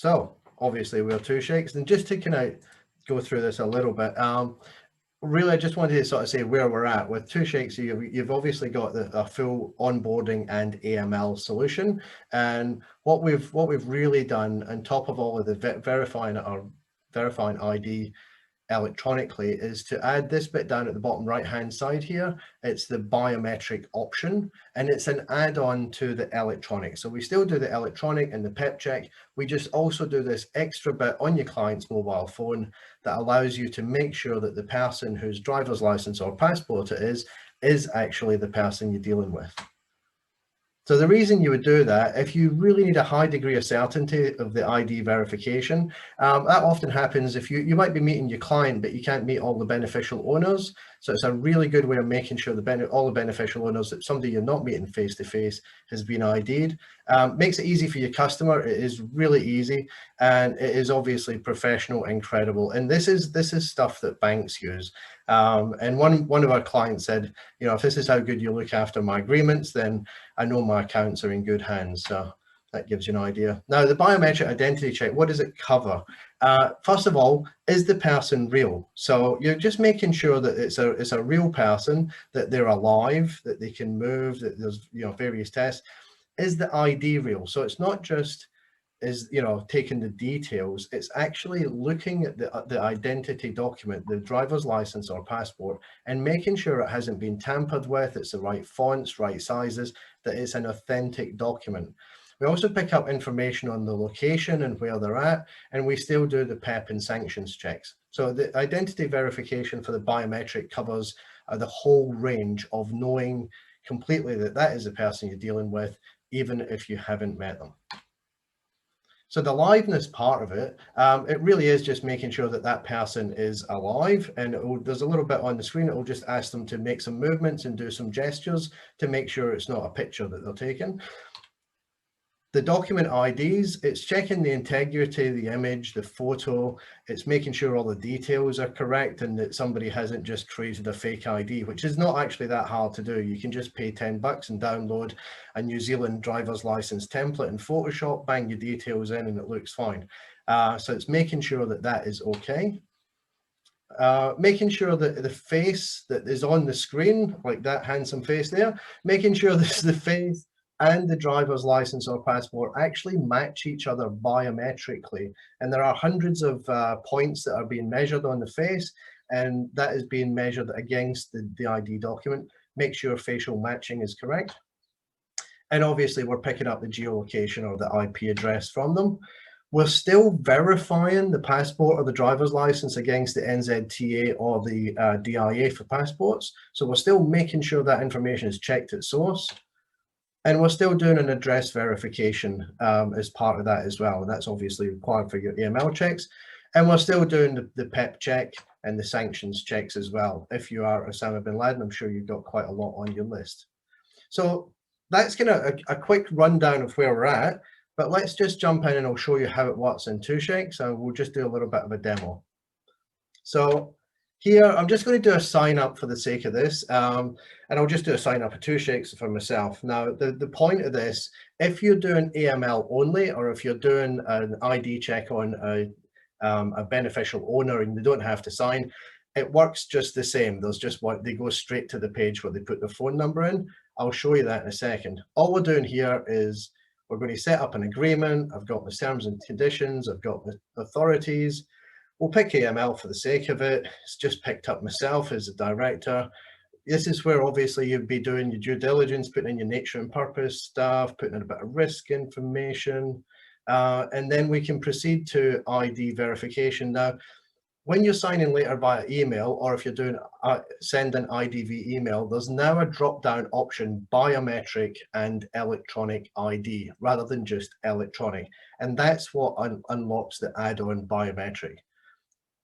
So obviously we're 2Shakes, and just to kind of go through this a little bit, really I just wanted to sort of say where we're at with 2Shakes. You've obviously got a full onboarding and AML solution, and what we've really done on top of all of the verifying ID electronically is to add this bit down at the bottom right hand side here. It's the biometric option, and it's an add-on to the electronic. So we still do the electronic and the PEP check. We just also do this extra bit on your client's mobile phone that allows you to make sure that the person whose driver's license or passport it is actually the person you're dealing with. So the reason you would do that, if you really need a high degree of certainty of the ID verification, that often happens if you might be meeting your client, but you can't meet all the beneficial owners. So it's a really good way of making sure all the beneficial owners, that somebody you're not meeting face to face has been ID'd. Makes it easy for your customer. It is really easy, and it is obviously professional and credible. And this is stuff that banks use. And one of our clients said, you know, if this is how good you look after my agreements, then I know my accounts are in good hands. So that gives you an idea. Now, the biometric identity check, what does it cover? First of all, is the person real? So you're just making sure that it's a real person, that they're alive, that they can move, that there's, you know, various tests. Is the ID real? So it's not just taking the details, it's actually looking at the identity document, the driver's license or passport, and making sure it hasn't been tampered with, it's the right fonts, right sizes, that it's an authentic document. We also pick up information on the location and where they're at, and we still do the PEP and sanctions checks. So the identity verification for the biometric covers the whole range of knowing completely that is the person you're dealing with, even if you haven't met them. So the liveness part of it, it really is just making sure that person is alive, and there's a little bit on the screen. It will just ask them to make some movements and do some gestures to make sure it's not a picture that they're taking. The document IDs, it's checking the integrity of the image, the photo, it's making sure all the details are correct and that somebody hasn't just created a fake ID, which is not actually that hard to do. You can just pay 10 bucks and download a New Zealand driver's license template in Photoshop, bang your details in, and it looks fine. So it's making sure that is okay. Making sure that the face that is on the screen, like that handsome face there, making sure this the face and the driver's license or passport actually match each other biometrically. And there are hundreds of points that are being measured on the face, and that is being measured against the ID document. Make sure facial matching is correct. And obviously we're picking up the geolocation or the IP address from them. We're still verifying the passport or the driver's license against the NZTA or the DIA for passports. So we're still making sure that information is checked at source. And we're still doing an address verification as part of that as well. And that's obviously required for your AML checks. And we're still doing the PEP check and the sanctions checks as well. If you are Osama bin Laden, I'm sure you've got quite a lot on your list. So that's kind of a quick rundown of where we're at. But let's just jump in and I'll show you how it works in 2Shakes. So we'll just do a little bit of a demo. So here, I'm just going to do a sign up for the sake of this, and I'll just do a sign up for 2Shakes for myself. Now, the point of this, if you're doing AML only, or if you're doing an ID check on a beneficial owner and they don't have to sign, it works just the same. There's just they go straight to the page where they put their phone number in. I'll show you that in a second. All we're doing here is we're going to set up an agreement. I've got my terms and conditions. I've got the authorities. We'll pick AML for the sake of it. It's just picked up myself as a director. This is where obviously you'd be doing your due diligence, putting in your nature and purpose stuff, putting in a bit of risk information, and then we can proceed to ID verification. Now, when you're signing later via email, or if you're doing send an IDV email, there's now a drop-down option, biometric and electronic ID, rather than just electronic. And that's what unlocks the add-on biometric.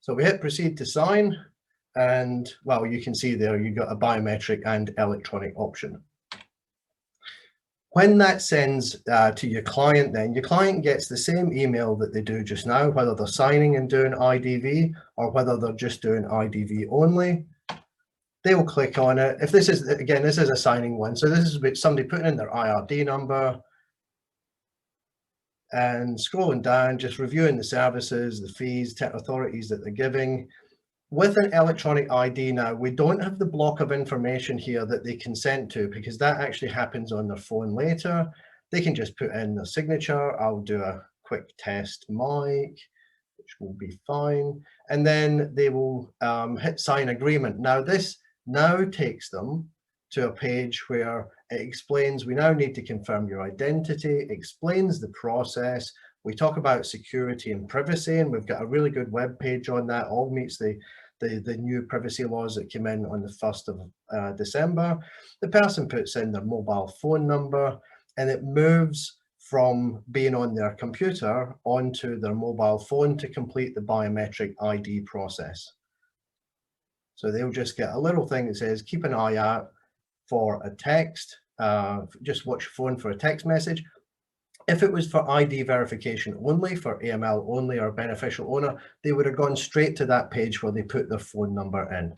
So we hit proceed to sign, and well, you can see there you've got a biometric and electronic option. When that sends to your client, then your client gets the same email that they do just now, whether they're signing and doing IDV or whether they're just doing IDV only. They will click on it. If this is, again, this is a signing one. So this is somebody putting in their IRD number. and scrolling down, just reviewing the services, the fees, authorities that they're giving. With an electronic ID now, we don't have the block of information here that they consent to, because that actually happens on their phone later. They can just put in their signature. I'll do a quick test mic, which will be fine. And then they will hit sign agreement. Now this now takes them to a page where it explains, we now need to confirm your identity, explains the process. We talk about security and privacy, and we've got a really good web page on that. All meets the new privacy laws that came in on the 1st of December. The person puts in their mobile phone number, and it moves from being on their computer onto their mobile phone to complete the biometric ID process. So they'll just get a little thing that says, keep an eye out for a text, just watch your phone for a text message. If it was for ID verification only, for AML only or beneficial owner, they would have gone straight to that page where they put their phone number in.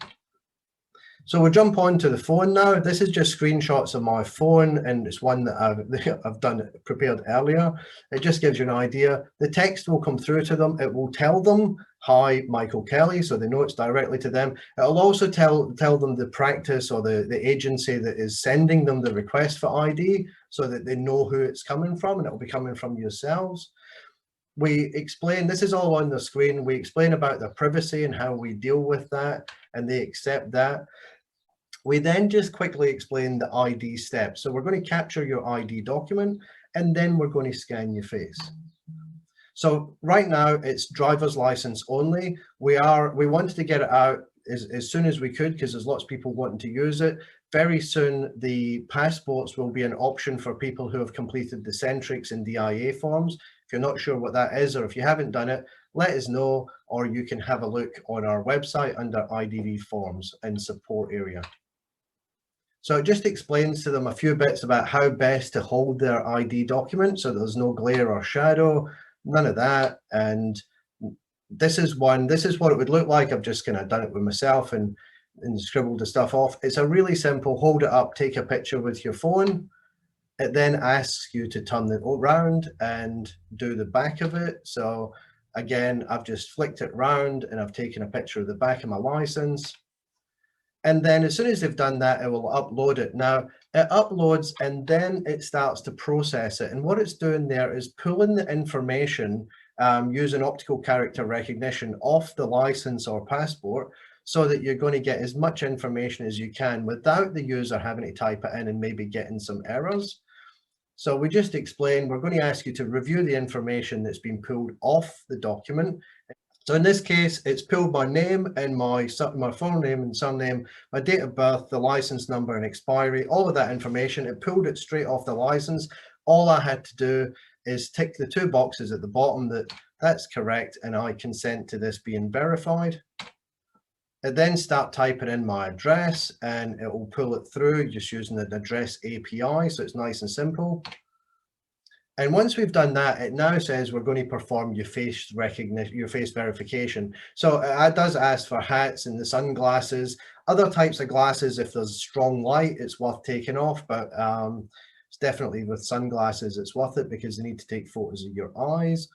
So we'll jump on to the phone now. This is just screenshots of my phone, and it's one that I've prepared earlier. It just gives you an idea. The text will come through to them. It will tell them, hi, Michael Kelly, so they know it's directly to them. It'll also tell them the practice or the agency that is sending them the request for ID, so that they know who it's coming from, and it'll be coming from yourselves. We explain, this is all on the screen, we explain about their privacy and how we deal with that, and they accept that. We then just quickly explain the ID steps. So we're going to capture your ID document, and then we're going to scan your face. So right now it's driver's license only. We wanted to get it out as soon as we could, because there's lots of people wanting to use it. Very soon, the passports will be an option for people who have completed the Centrix and DIA forms. If you're not sure what that is, or if you haven't done it, let us know, or you can have a look on our website under IDV forms in support area. So it just explains to them a few bits about how best to hold their ID document, so there's no glare or shadow, none of that. And this is what it would look like. I've just kind of done it with myself and scribbled the stuff off. It's a really simple, hold it up, take a picture with your phone. It then asks you to turn it around and do the back of it. So again, I've just flicked it round and I've taken a picture of the back of my license. And then as soon as they've done that, it will upload it. Now, it uploads and then it starts to process it. And what it's doing there is pulling the information using optical character recognition off the license or passport, so that you're going to get as much information as you can without the user having to type it in and maybe getting some errors. So we just explained, we're going to ask you to review the information that's been pulled off the document. So in this case, it's pulled my name and my full name and surname, my date of birth, the license number and expiry, all of that information. It pulled it straight off the license. All I had to do is tick the two boxes at the bottom that's correct, and I consent to this being verified. I then start typing in my address, and it will pull it through just using the address API. So it's nice and simple. And once we've done that, it now says we're going to perform your face recognition, your face verification. So it does ask for hats and the sunglasses, other types of glasses. If there's strong light, it's worth taking off, but it's definitely with sunglasses, it's worth it, because they need to take photos of your eyes.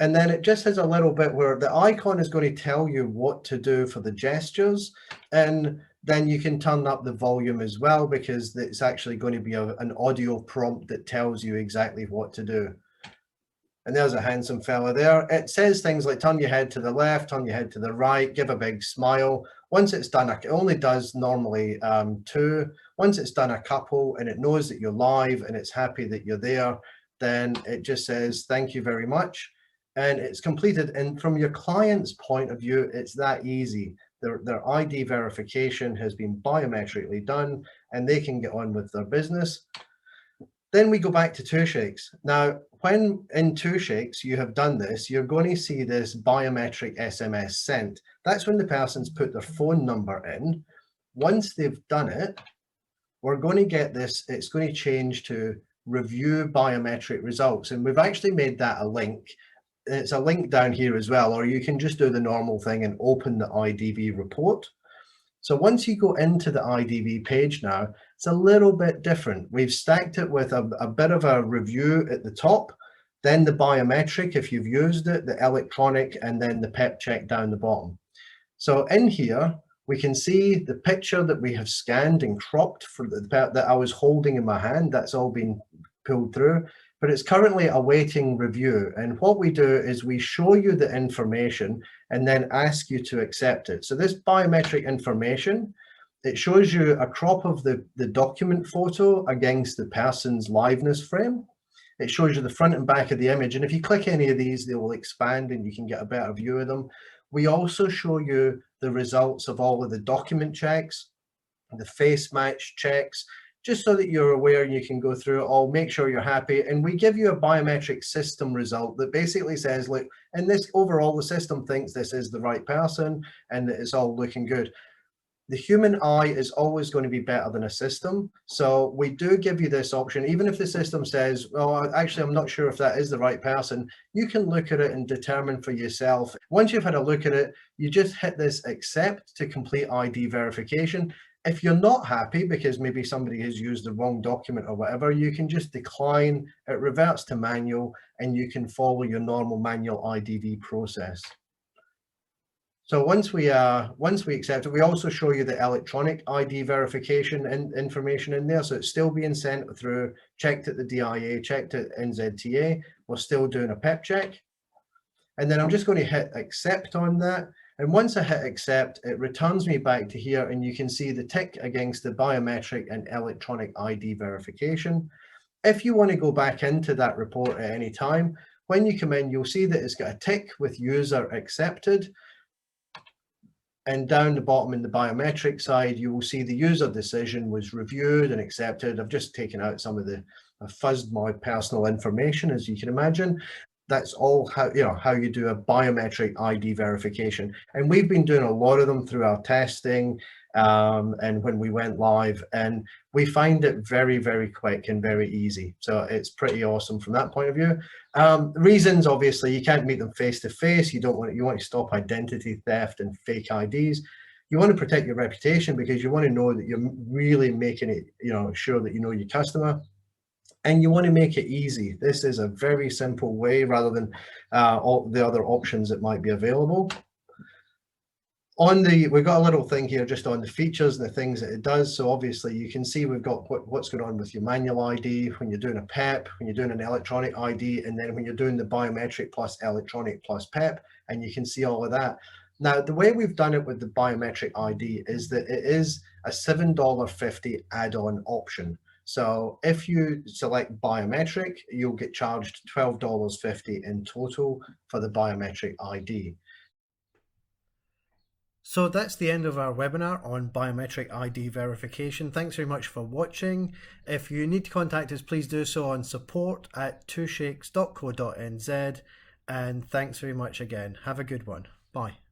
And then it just has a little bit where the icon is going to tell you what to do for the gestures. And then you can turn up the volume as well, because it's actually going to be an audio prompt that tells you exactly what to do. And there's a handsome fella there. It says things like turn your head to the left, turn your head to the right, give a big smile. Once it's done, it only does normally 2. Once it's done a couple and it knows that you're live and it's happy that you're there, then it just says, thank you very much. And it's completed. And from your client's point of view, it's that easy. Their ID verification has been biometrically done, and they can get on with their business. Then we go back to 2Shakes. Now, when in 2Shakes you have done this, you're going to see this biometric SMS sent. That's when the person's put their phone number in. Once they've done it, we're going to get this, it's going to change to review biometric results. And we've actually made that a link. It's a link down here as well, or you can just do the normal thing and open the IDV report. So once you go into the IDV page now, it's a little bit different. We've stacked it with a bit of a review at the top. then the biometric if you've used it, the electronic, and then the PEP check down the bottom. So in here, we can see the picture that we have scanned and cropped for that I was holding in my hand. That's all been pulled through, but it's currently awaiting review. And what we do is we show you the information and then ask you to accept it. So this biometric information, it shows you a crop of the document photo against the person's liveness frame. It shows you the front and back of the image. And if you click any of these, they will expand and you can get a better view of them. We also show you the results of all of the document checks, the face match checks, just so that you're aware and you can go through it all, make sure you're happy. And we give you a biometric system result that basically says, look, in this overall, the system thinks this is the right person and that it's all looking good. The human eye is always going to be better than a system. So we do give you this option. Even if the system says, well, actually, I'm not sure if that is the right person, you can look at it and determine for yourself. Once you've had a look at it, you just hit this accept to complete ID verification. If you're not happy because maybe somebody has used the wrong document or whatever, you can just decline. It reverts to manual and you can follow your normal manual IDV process. So once we accept it, we also show you the electronic ID verification information in there. So it's still being sent through, checked at the DIA, checked at NZTA. We're still doing a PEP check. And then I'm just going to hit accept on that. And once I hit accept, it returns me back to here and you can see the tick against the biometric and electronic ID verification. If you want to go back into that report at any time, when you come in, you'll see that it's got a tick with user accepted. And down the bottom in the biometric side, you will see the user decision was reviewed and accepted. I've just taken out some of I've fuzzed my personal information, as you can imagine. That's all how you do a biometric ID verification. And we've been doing a lot of them through our testing and when we went live, and we find it very, very quick and very easy. So it's pretty awesome from that point of view. Reasons, obviously, you can't meet them face to face. You want to stop identity theft and fake IDs. You want to protect your reputation because you want to know that you're really making it, sure that you know your customer. And you want to make it easy. This is a very simple way rather than all the other options that might be available. We've got a little thing here just on the features and the things that it does. So obviously you can see we've got what's going on with your manual ID, when you're doing a PEP, when you're doing an electronic ID, and then when you're doing the biometric plus electronic plus PEP, and you can see all of that. Now, the way we've done it with the biometric ID is that it is a $7.50 add-on option. So if you select biometric, you'll get charged $12.50 in total for the biometric ID. So that's the end of our webinar on biometric ID verification. Thanks very much for watching. If you need to contact us, please do so on support@2shakes.co.nz. And thanks very much again. Have a good one. Bye.